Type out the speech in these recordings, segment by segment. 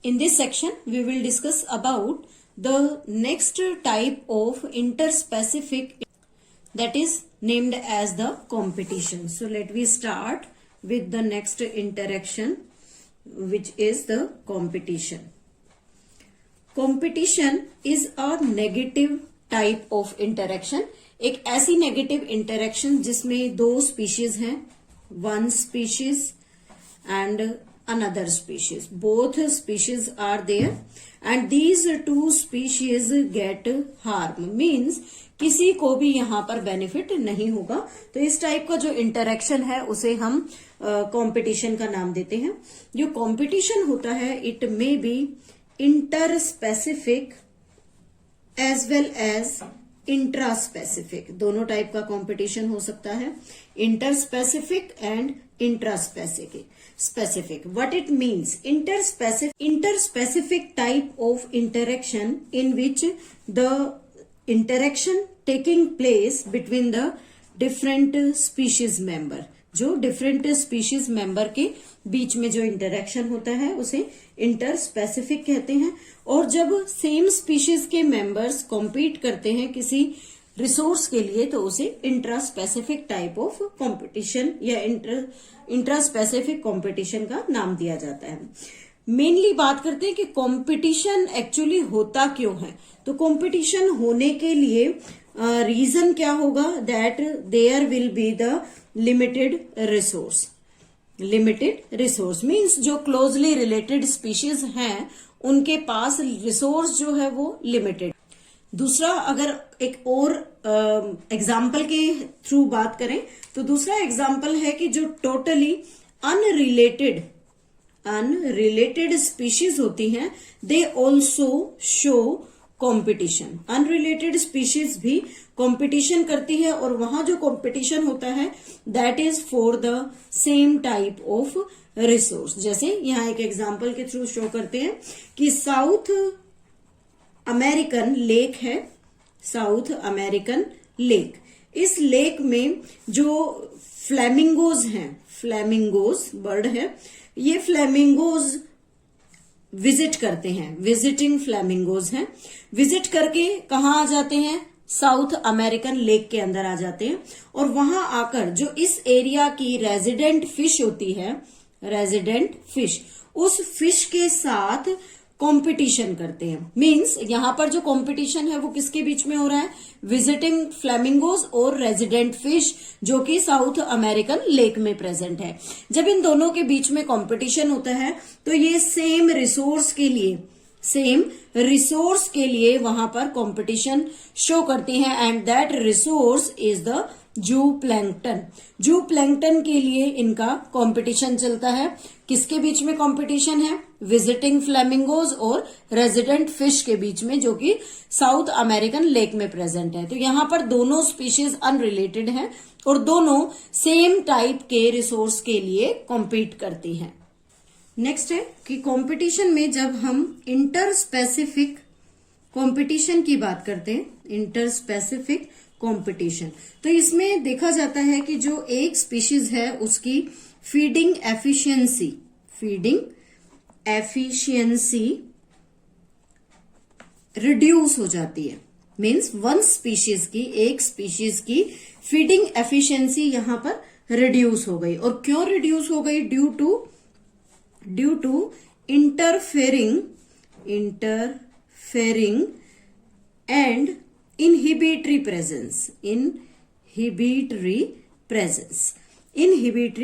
In this section, we will discuss about the next type of interspecific that is named as the competition. So let me start with the next interaction, which is the competition. Competition is a negative type of interaction. एक ऐसी negative interaction जिसमें दो species हैं, one species and another species. Both species are there and these two species get harm. Means किसी को भी यहाँ पर बेनिफिट नहीं होगा. तो इस टाइप का जो इंटरेक्शन है उसे हम कंपटीशन का नाम देते हैं. जो कंपटीशन होता है it may be interspecific as well as intraspecific. दोनों टाइप का कंपटीशन हो सकता है, interspecific and intraspecific. What it means? Interspecific type of interaction in which the interaction taking place between the different species member. जो different species member के बीच में जो interaction होता है उसे interspecific कहते हैं. और जब same species के members compete करते हैं किसी रिसोर्स के लिए तो उसे इंट्रास्पेसिफिक टाइप ऑफ कंपटीशन या इंट्रास्पेसिफिक कंपटीशन का नाम दिया जाता है. मेनली बात करते हैं कि कंपटीशन एक्चुअली होता क्यों है. तो कंपटीशन होने के लिए रीजन क्या होगा? That there will be the limited resource. Limited resource means जो क्लोजली रिलेटेड स्पीशीज हैं उनके पास रिसोर्स जो है वो लिमिटेड. दूसरा, अगर एक और एग्जाम्पल के थ्रू बात करें तो दूसरा एग्जाम्पल है कि जो टोटली अनरिलेटेड स्पीशीज होती हैं they also show competition. Unrelated species भी कंपटीशन करती है और वहां जो कंपटीशन होता है that is for the same type of resource. जैसे यहां एक एग्जाम्पल के थ्रू शो करते हैं कि साउथ अमेरिकन लेक है, साउथ अमेरिकन लेक. इस लेक में जो फ्लेमिंगोज हैं, फ्लेमिंगोज बर्ड है, ये फ्लेमिंगोज विजिट करते हैं, विजिटिंग फ्लेमिंगोज हैं. विजिट करके कहाँ आ जाते हैं? साउथ अमेरिकन लेक के अंदर आ जाते हैं और वहां आकर जो इस एरिया की रेजिडेंट फिश होती है, रेजिडेंट फिश, उस फिश के साथ कंपटीशन करते हैं. मींस यहां पर जो कंपटीशन है वो किसके बीच में हो रहा है? विजिटिंग फ्लेमिंगोज और रेजिडेंट फिश जो कि साउथ अमेरिकन लेक में प्रेजेंट है. जब इन दोनों के बीच में कंपटीशन होता है तो ये सेम रिसोर्स के लिए वहां पर कंपटीशन शो करती हैं and that resource is the zoo plankton. जू प्लैंकटन के लिए इनका कंपटीशन चलता है. किसके बीच में कंपटीशन है? विजिटिंग फ्लेमिंगोज और रेजिडेंट फिश के बीच में जो कि साउथ अमेरिकन लेक में प्रेजेंट है. तो यहां पर दोनों स्पीशीज अनरिलेटेड हैं और दोनों सेम टाइप के रिसोर्स के लिए कॉम्पीट करती हैं. नेक्स्ट है कि कंपटीशन में जब हम इंटरस्पेसिफिक कंपटीशन की बात करते हैं, इंटरस्पेसिफिक कंपटीशन, तो इसमें देखा जाता है कि जो एक स्पीशीज है उसकी फीडिंग एफिशिएंसी रिड्यूस हो जाती है. मीन्स एक स्पीशीज की फीडिंग एफिशिएंसी यहां पर रिड्यूस हो गई. और क्यों रिड्यूस हो गई? Due to interfering and inhibitory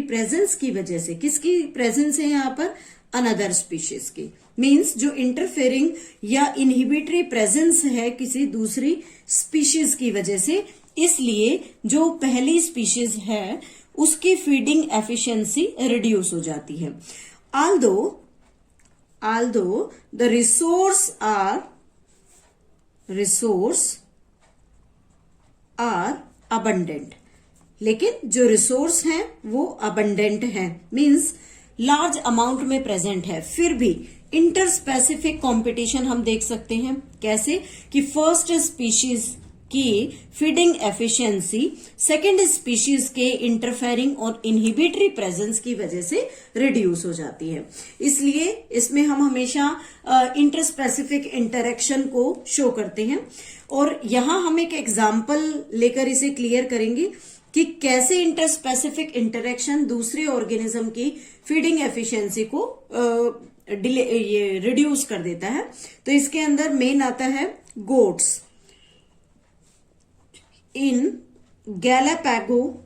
presence की वजह से. किसकी प्रेजेंस है यहाँ पर? अनदर स्पीशीज की. मीन्स जो इंटरफेरिंग या इनहिबिटरी प्रेजेंस है किसी दूसरी स्पीशीज की वजह से, इसलिए जो पहली स्पीशीज है उसकी फीडिंग एफिशिएंसी रिड्यूस हो जाती है. although the resource are abundant, लेकिन जो रिसोर्स हैं वो अबंडेंट हैं, मीन्स लार्ज अमाउंट में प्रेजेंट है. फिर भी इंटरस्पेसिफिक कंपटीशन हम देख सकते हैं. कैसे? कि फर्स्ट की फीडिंग एफिशिएंसी सेकेंड स्पीशीज के इंटरफेरिंग और इनहिबिटरी प्रेजेंस की वजह से रिड्यूस हो जाती है। इसलिए इसमें हम हमेशा इंटरस्पेसिफिक इंटरेक्शन को शो करते हैं और यहां हम एक एग्जाम्पल लेकर इसे क्लियर करेंगे कि कैसे इंटरस्पेसिफिक इंटरेक्शन दूसरे ऑर्गेनिज्म की फीडिंग एफिशिएंसी को रिड्यूस कर देता है। तो इसके अंदर मेन आता है गोट्स इन गैलापागोस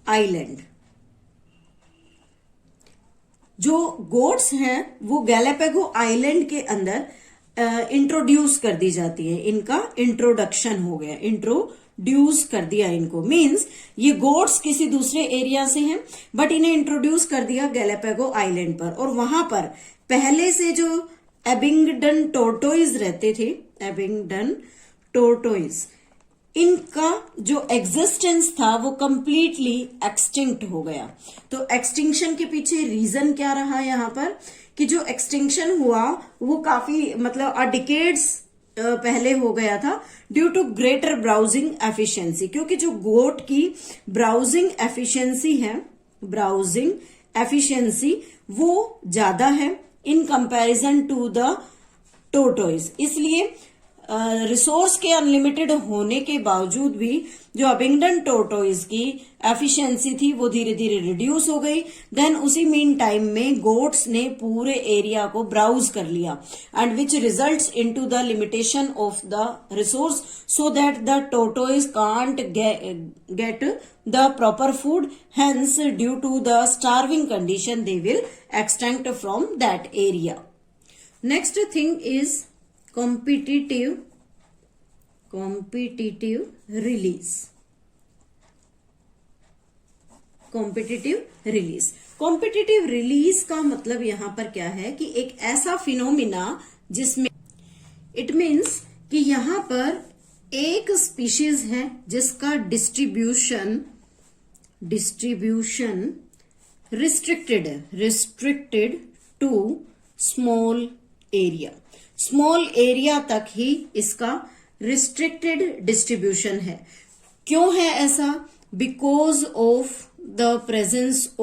आइलैंड। जो गोट्स हैं वो गैलापागो आइलैंड के अंदर इंट्रोड्यूस कर दी जाती है, इनका इंट्रोडक्शन हो गया, इंट्रोड्यूस कर दिया इनको। मींस ये गोट्स किसी दूसरे एरिया से हैं बट इन्हें इंट्रोड्यूस कर दिया गैलापागो आइलैंड पर, और वहां पर पहले से जो एबिंगडन टोर्टोइज रहते थे, एबिंगडन टोर्टोइज, इनका जो एग्जिस्टेंस था वो कंप्लीटली एक्सटिंक्ट हो गया। तो एक्सटिंक्शन के पीछे रीजन क्या रहा यहाँ पर कि जो एक्सटिंक्शन हुआ वो काफी मतलब डिकेड्स पहले हो गया था due to greater browsing efficiency, क्योंकि जो गोट की ब्राउजिंग एफिशिएंसी है, ब्राउजिंग एफिशिएंसी वो ज्यादा है in comparison to the tortoise. इसलिए रिसोर्स के अनलिमिटेड होने के बावजूद भी जो अबिंगडन टोर्टोइज की एफिशिएंसी थी वो धीरे धीरे रिड्यूस हो गई। देन उसी मीन टाइम में गोट्स ने पूरे एरिया को ब्राउज कर लिया and which results into the limitation of the resource so that the tortoise can't get the proper food, hence due to the starving condition they will extinct from that area. Next thing is competitive release। Competitive release का मतलब यहां पर क्या है कि एक ऐसा phenomena जिसमें इट मीन्स कि यहां पर एक स्पीशीज है जिसका distribution restricted to small area, small area तक ही इसका रिस्ट्रिक्टेड डिस्ट्रीब्यूशन है। क्यों है ऐसा? Because of the presence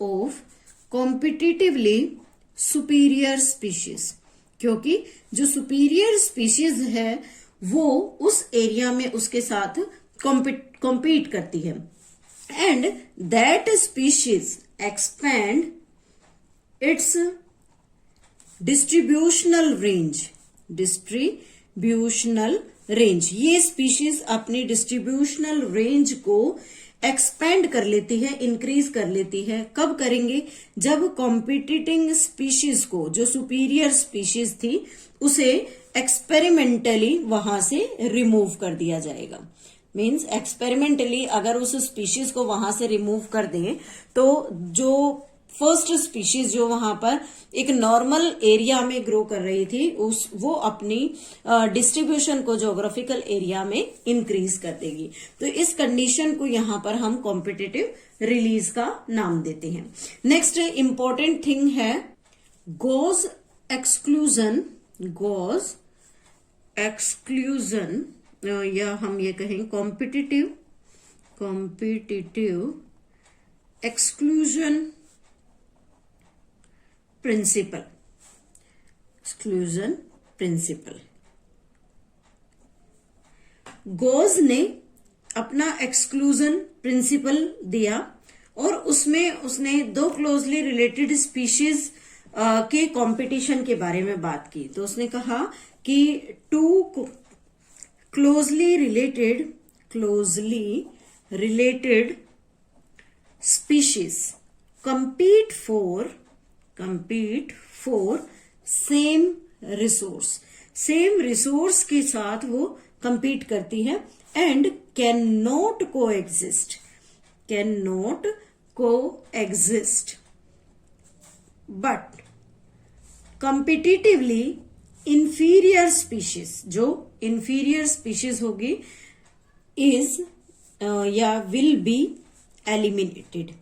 of competitively superior species, क्योंकि जो सुपीरियर स्पीशीज है वो उस एरिया में उसके साथ कॉम्पीट करती है and that species expand it's distributional range. ये स्पीशीज अपनी डिस्ट्रीब्यूशनल रेंज को एक्सपेंड कर लेती है, इंक्रीज कर लेती है। कब करेंगे? जब कॉम्पिटिटिंग स्पीशीज को, जो सुपीरियर स्पीशीज थी, उसे एक्सपेरिमेंटली वहां से रिमूव कर दिया जाएगा। मीन्स एक्सपेरिमेंटली अगर उस स्पीशीज को वहां से रिमूव कर दें तो जो फर्स्ट स्पीशीज जो वहां पर एक नॉर्मल एरिया में ग्रो कर रही थी वो अपनी डिस्ट्रीब्यूशन को ज्योग्राफिकल एरिया में इंक्रीज कर देगी। तो इस कंडीशन को यहां पर हम कॉम्पिटिटिव रिलीज का नाम देते हैं। नेक्स्ट इंपॉर्टेंट थिंग है गॉज एक्सक्लूजन, या हम ये कहें कॉम्पिटिटिव एक्सक्लूजन प्रिंसिपल। गॉज ने अपना एक्सक्लूजन प्रिंसिपल दिया और उसमें उसने दो क्लोजली रिलेटेड स्पीशीज के कंपटीशन के बारे में बात की। तो उसने कहा कि two closely related species compete for same resource के साथ वो compete करती है एंड कैन नॉट coexist बट competitively inferior species, जो inferior species होगी is या will be eliminated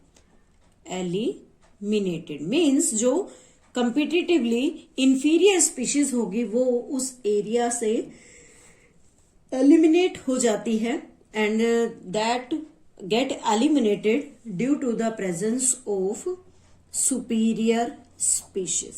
means जो कंपिटिटिवली इंफीरियर स्पीशीज होगी वो उस एरिया से एलिमिनेट हो जाती है and that get eliminated due to the presence of superior species.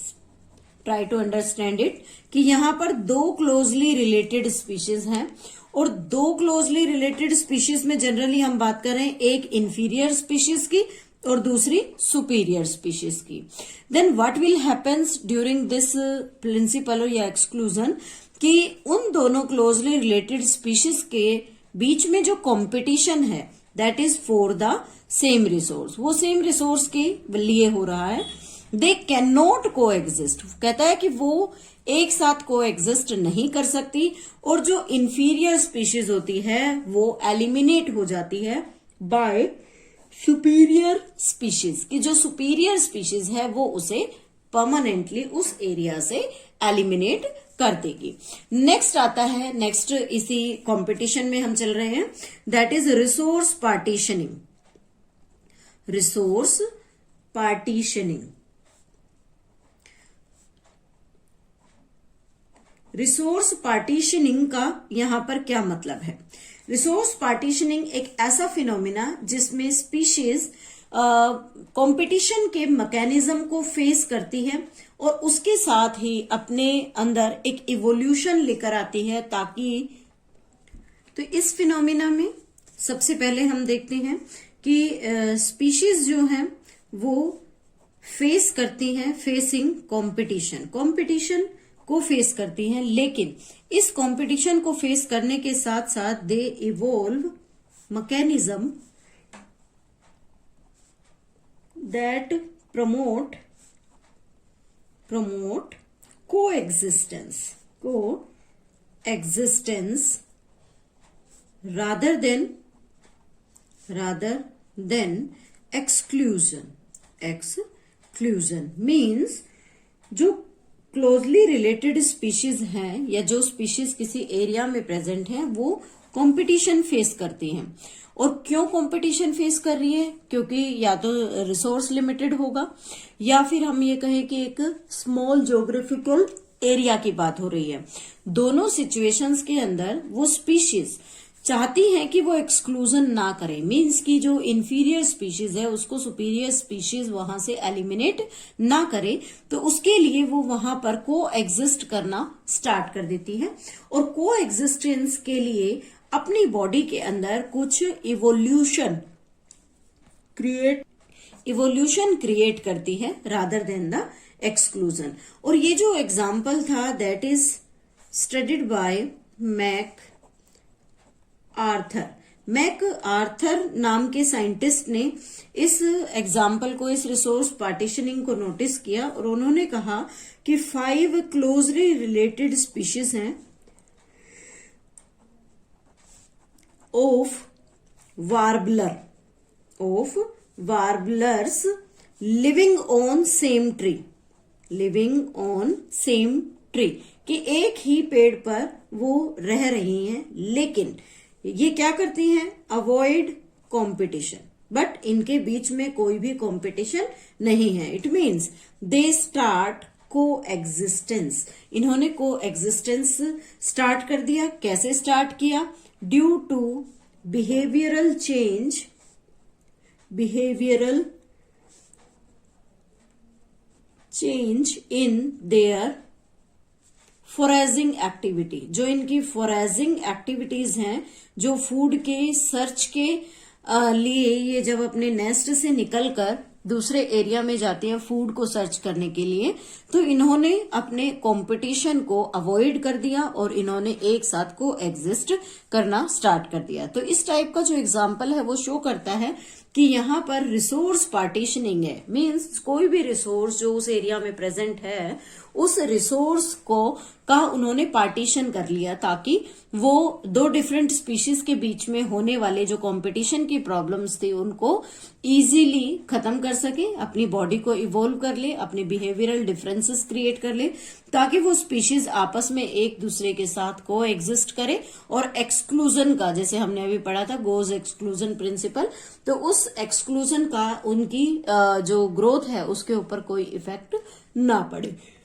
Try to understand it कि यहां पर दो क्लोजली रिलेटेड स्पीशीज हैं और दो क्लोजली रिलेटेड स्पीशीज में जनरली हम बात कर रहे हैं, एक इंफीरियर स्पीशीज की और दूसरी सुपीरियर स्पीशीज की। Then what will happens during this principle या एक्सक्लूजन कि उन दोनों क्लोजली रिलेटेड स्पीशीज के बीच में जो कंपटीशन है that is for the same resource, वो सेम रिसोर्स के लिए हो रहा है। दे कैन नॉट को एग्जिस्ट, कहता है कि वो एक साथ को एग्जिस्ट नहीं कर सकती और जो इंफीरियर स्पीशीज होती है वो एलिमिनेट हो जाती है बाय सुपीरियर स्पीशीज, कि जो सुपीरियर स्पीशीज है वो उसे परमानेंटली उस एरिया से एलिमिनेट कर देगी। नेक्स्ट आता है, नेक्स्ट इसी कंपटीशन में हम चल रहे हैं, that is resource partitioning. Resource partitioning, resource partitioning का यहां पर क्या मतलब है? रिसोर्स पार्टीशनिंग एक ऐसा फिनोमिना जिसमें स्पीशीज कंपटीशन के मैकेनिज्म को फेस करती है और उसके साथ ही अपने अंदर एक इवोल्यूशन लेकर आती है ताकि, तो इस फिनोमिना में सबसे पहले हम देखते हैं कि स्पीशीज जो हैं वो फेस करती हैं, फेसिंग कंपटीशन, कंपटीशन को फेस करती हैं, लेकिन इस कंपटीशन को फेस करने के साथ साथ they evolve mechanism that promote coexistence rather than exclusion means जो क्लोजली रिलेटेड स्पीशीज हैं या जो स्पीशीज किसी एरिया में प्रेजेंट हैं वो कंपटीशन फेस करती हैं। और क्यों कंपटीशन फेस कर रही है? क्योंकि या तो रिसोर्स लिमिटेड होगा या फिर हम ये कहें कि एक स्मॉल ज्योग्राफिकल एरिया की बात हो रही है। दोनों सिचुएशंस के अंदर वो स्पीशीज चाहती हैं कि वो एक्सक्लूजन ना करे, मींस कि जो इंफीरियर स्पीशीज है उसको सुपीरियर स्पीशीज वहां से एलिमिनेट ना करे, तो उसके लिए वो वहां पर को एग्जिस्ट करना स्टार्ट कर देती है और को एग्जिस्टेंस के लिए अपनी बॉडी के अंदर कुछ इवोल्यूशन क्रिएट करती है रादर देन द एक्सक्लूजन। और ये जो एग्जाम्पल था that is studied by MacArthur नाम के साइंटिस्ट ने इस एग्जाम्पल को, इस रिसोर्स पार्टीशनिंग को नोटिस किया और उन्होंने कहा कि 5 क्लोजली रिलेटेड स्पीशीज हैं of warblers living on same tree, कि एक ही पेड़ पर वो रह रही हैं, लेकिन ये क्या करती हैं? अवॉइड कंपटीशन, बट इनके बीच में कोई भी कंपटीशन नहीं है। It means they start coexistence, इन्होंने को एग्जिस्टेंस स्टार्ट कर दिया। कैसे स्टार्ट किया? Due to behavioural change in their foraging activity, जो इनकी फॉरेजिंग एक्टिविटीज हैं, जो फूड के सर्च के लिए ये जब अपने नेस्ट से निकलकर दूसरे एरिया में जाते हैं फूड को सर्च करने के लिए, तो इन्होंने अपने कंपटीशन को अवॉइड कर दिया और इन्होंने एक साथ को एग्जिस्ट करना स्टार्ट कर दिया। तो इस टाइप का जो एग्जाम्पल है वो शो करता है कि यहाँ पर रिसोर्स पार्टीशनिंग है, मींस कोई भी रिसोर्स जो उस एरिया में प्रेजेंट है उस रिसोर्स का उन्होंने पार्टीशन कर लिया ताकि वो दो डिफरेंट स्पीशीज के बीच में होने वाले जो कंपटीशन की प्रॉब्लम्स थी उनको इजीली खत्म कर सके, अपनी बॉडी को इवॉल्व कर ले, अपने बिहेवियरल डिफरेंसेस क्रिएट कर ले ताकि वो स्पीशीज आपस में एक दूसरे के साथ को एग्जिस्ट करे और एक्सक्लूजन का, जैसे हमने अभी पढ़ा था गोज एक्सक्लूजन प्रिंसिपल, तो उस एक्सक्लूजन का उनकी जो ग्रोथ है उसके ऊपर कोई इफेक्ट ना पड़े।